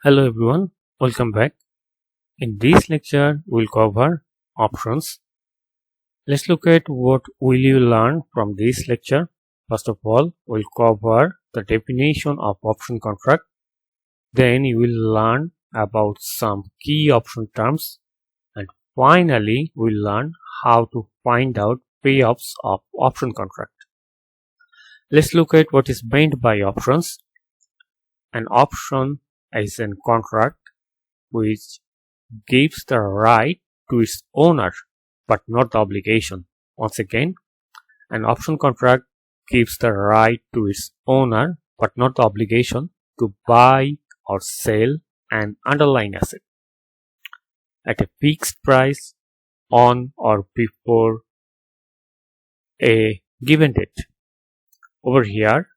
Hello everyone, welcome back. In this lecture, we'll cover options. Let's look at what will you learn from this lecture. First of all, we'll cover the definition of option contract. Then you will learn about some key option terms. And finally, we'll learn how to find out payoffs of option contract. Let's look at what is meant by options. An option is a contract which gives the right to its owner but not the obligation. Once again, an option contract gives the right to its owner but not the obligation to buy or sell an underlying asset at a fixed price on or before a given date. Over here,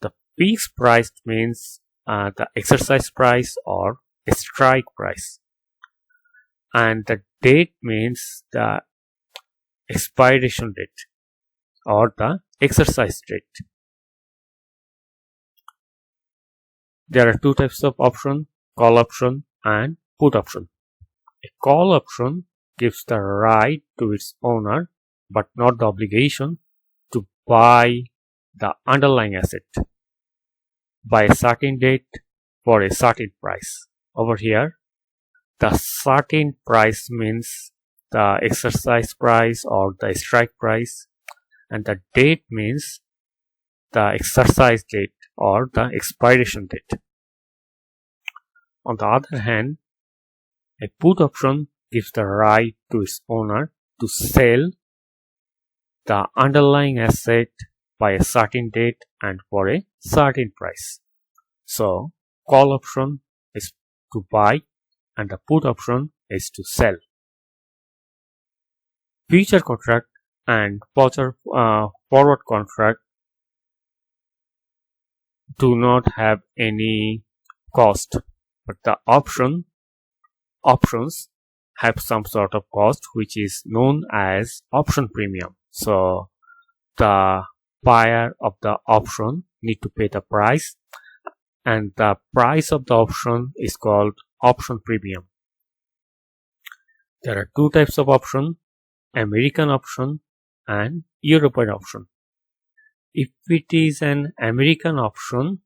the fixed price means the exercise price or a strike price, and the date means the expiration date or the exercise date. There are two types of option: call option and put option. A call option gives the right to its owner but not the obligation to buy the underlying asset by a certain date for a certain price. Over here, the certain price means the exercise price or the strike price, and the date means the exercise date or the expiration date. On the other hand, a put option gives the right to its owner to sell the underlying asset by a certain date and for a certain price. So, call option is to buy and the put option is to sell. Future contract and forward contract do not have any cost, but the options have some sort of cost which is known as option premium. So the buyer of the option need to pay the price, and the price of the option is called option premium. There are two types of option: American option and European option. If it is an American option,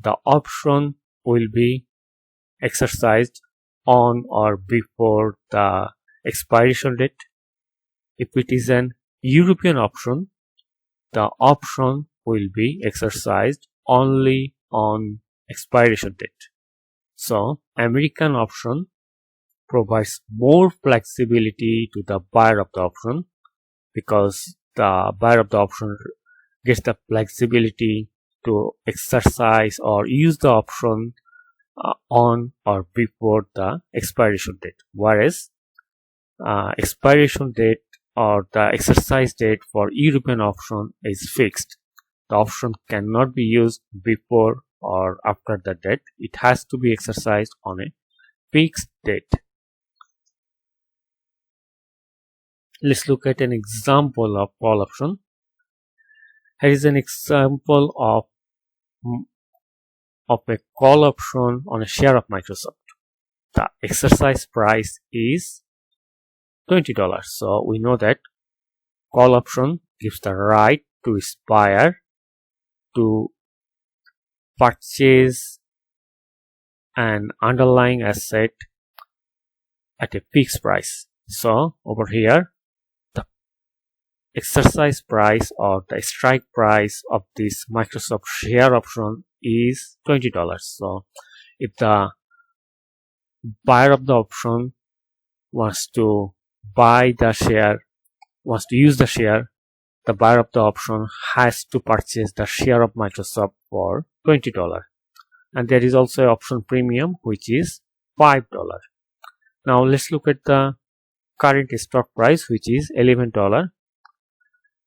the option will be exercised on or before the expiration date. If it is an European option, the option will be exercised only on expiration date. So, American option provides more flexibility to the buyer of the option because the buyer of the option gets the flexibility to exercise or use the option on or before the expiration date, whereas expiration date or the exercise date for European option is fixed. The option cannot be used before or after the date. It has to be exercised on a fixed date. Let's look at an example of call option. Here is an example of a call option on a share of Microsoft. The exercise price is $20. So we know that call option gives the right to its buyer to purchase an underlying asset at a fixed price. So over here, the exercise price or the strike price of this Microsoft share option is $20. So if the buyer of the option wants to buy the share, wants to use the share, the buyer of the option has to purchase the share of Microsoft for $20. And there is also an option premium which is $5. Now let's look at the current stock price which is $11.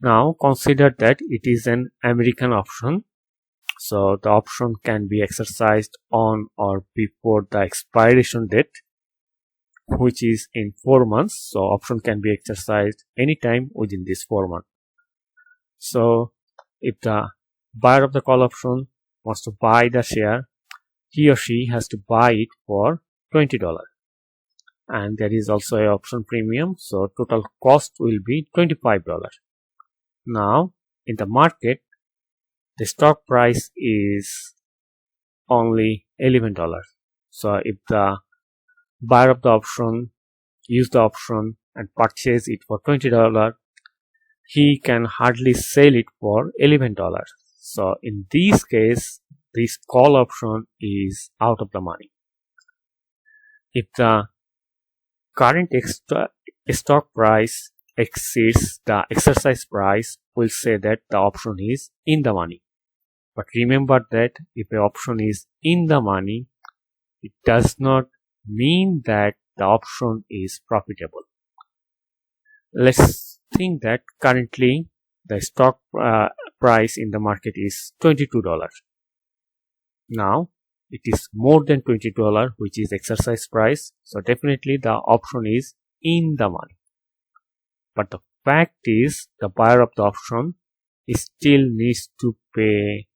Now consider that it is an American option. So the option can be exercised on or before the expiration date, which is in 4 months. So option can be exercised anytime within this 4 months. So if the buyer of the call option wants to buy the share, he or she has to buy it for $20, and there is also a option premium, so total cost will be $25. Now in the market the stock price is only $11. So if the buyer of the option use the option and purchase it for $20, he can hardly sell it for $11. So in this case, this call option is out of the money. If the current stock price exceeds the exercise price, we'll say that the option is in the money. But remember that if an option is in the money, it does not mean that the option is profitable. Let's think that currently the stock price in the market is $22. Now it is more than $20, which is exercise price, so definitely the option is in the money. But the fact is the buyer of the option still needs to pay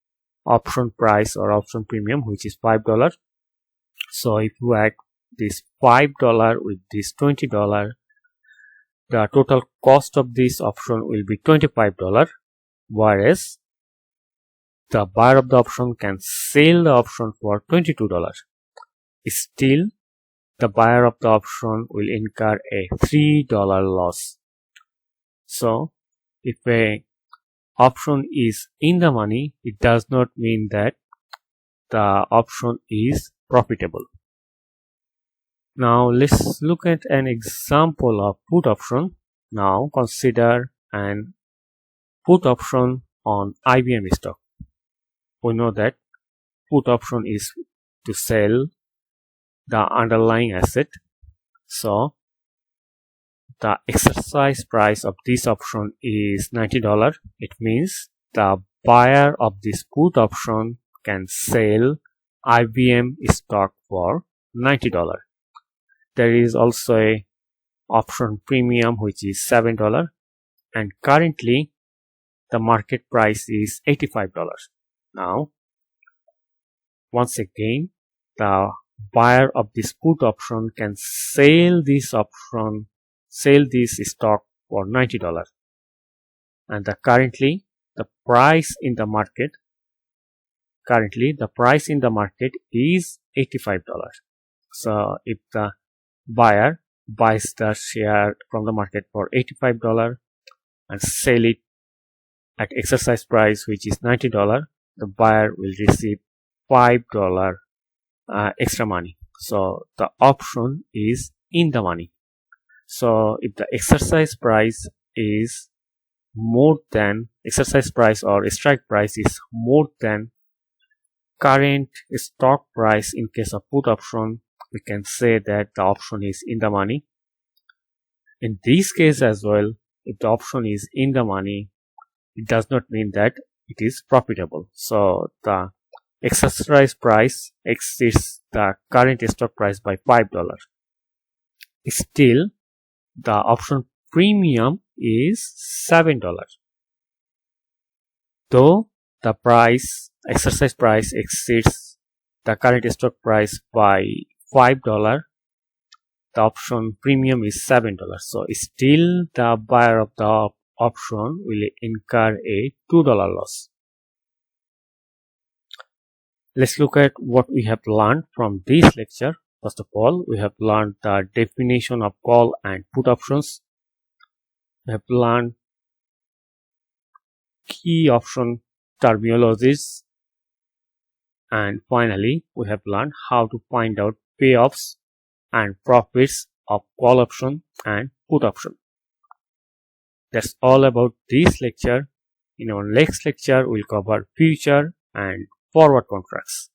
option price or option premium, which is $5. So if you add this $5 with this $20, the total cost of this option will be $25, whereas the buyer of the option can sell the option for $22. Still, the buyer of the option will incur a $3 loss. So if a option is in the money, it does not mean that the option is profitable. Now let's look at an example of put option. Now consider an put option on IBM stock. We know that put option is to sell the underlying asset. So the exercise price of this option is $90. It means the buyer of this put option can sell IBM stock for $90. There is also a option premium, which is $7, and currently the market price is $85. Now once again, the buyer of this put option can sell this stock for $90, and currently the price in the market is $85. So if the buyer buys the share from the market for $85 and sell it at exercise price, which is $90, the buyer will receive $5 extra money. So the option is in the money. So if the exercise price or strike price is more than current stock price in case of put option, we can say that the option is in the money. In this case as well, if the option is in the money, it does not mean that it is profitable. So the exercise price exceeds the current stock price by $5. Still, the option premium is $7. Though the exercise price exceeds the current stock price by $5, the option premium is $7. So still the buyer of the option will incur a $2 loss. Let's look at what we have learned from this lecture. First of all, we have learned the definition of call and put options. We have learned key option terminologies. And finally, we have learned how to find out payoffs and profits of call option and put option. That's all about this lecture. In our next lecture, we'll cover future and forward contracts.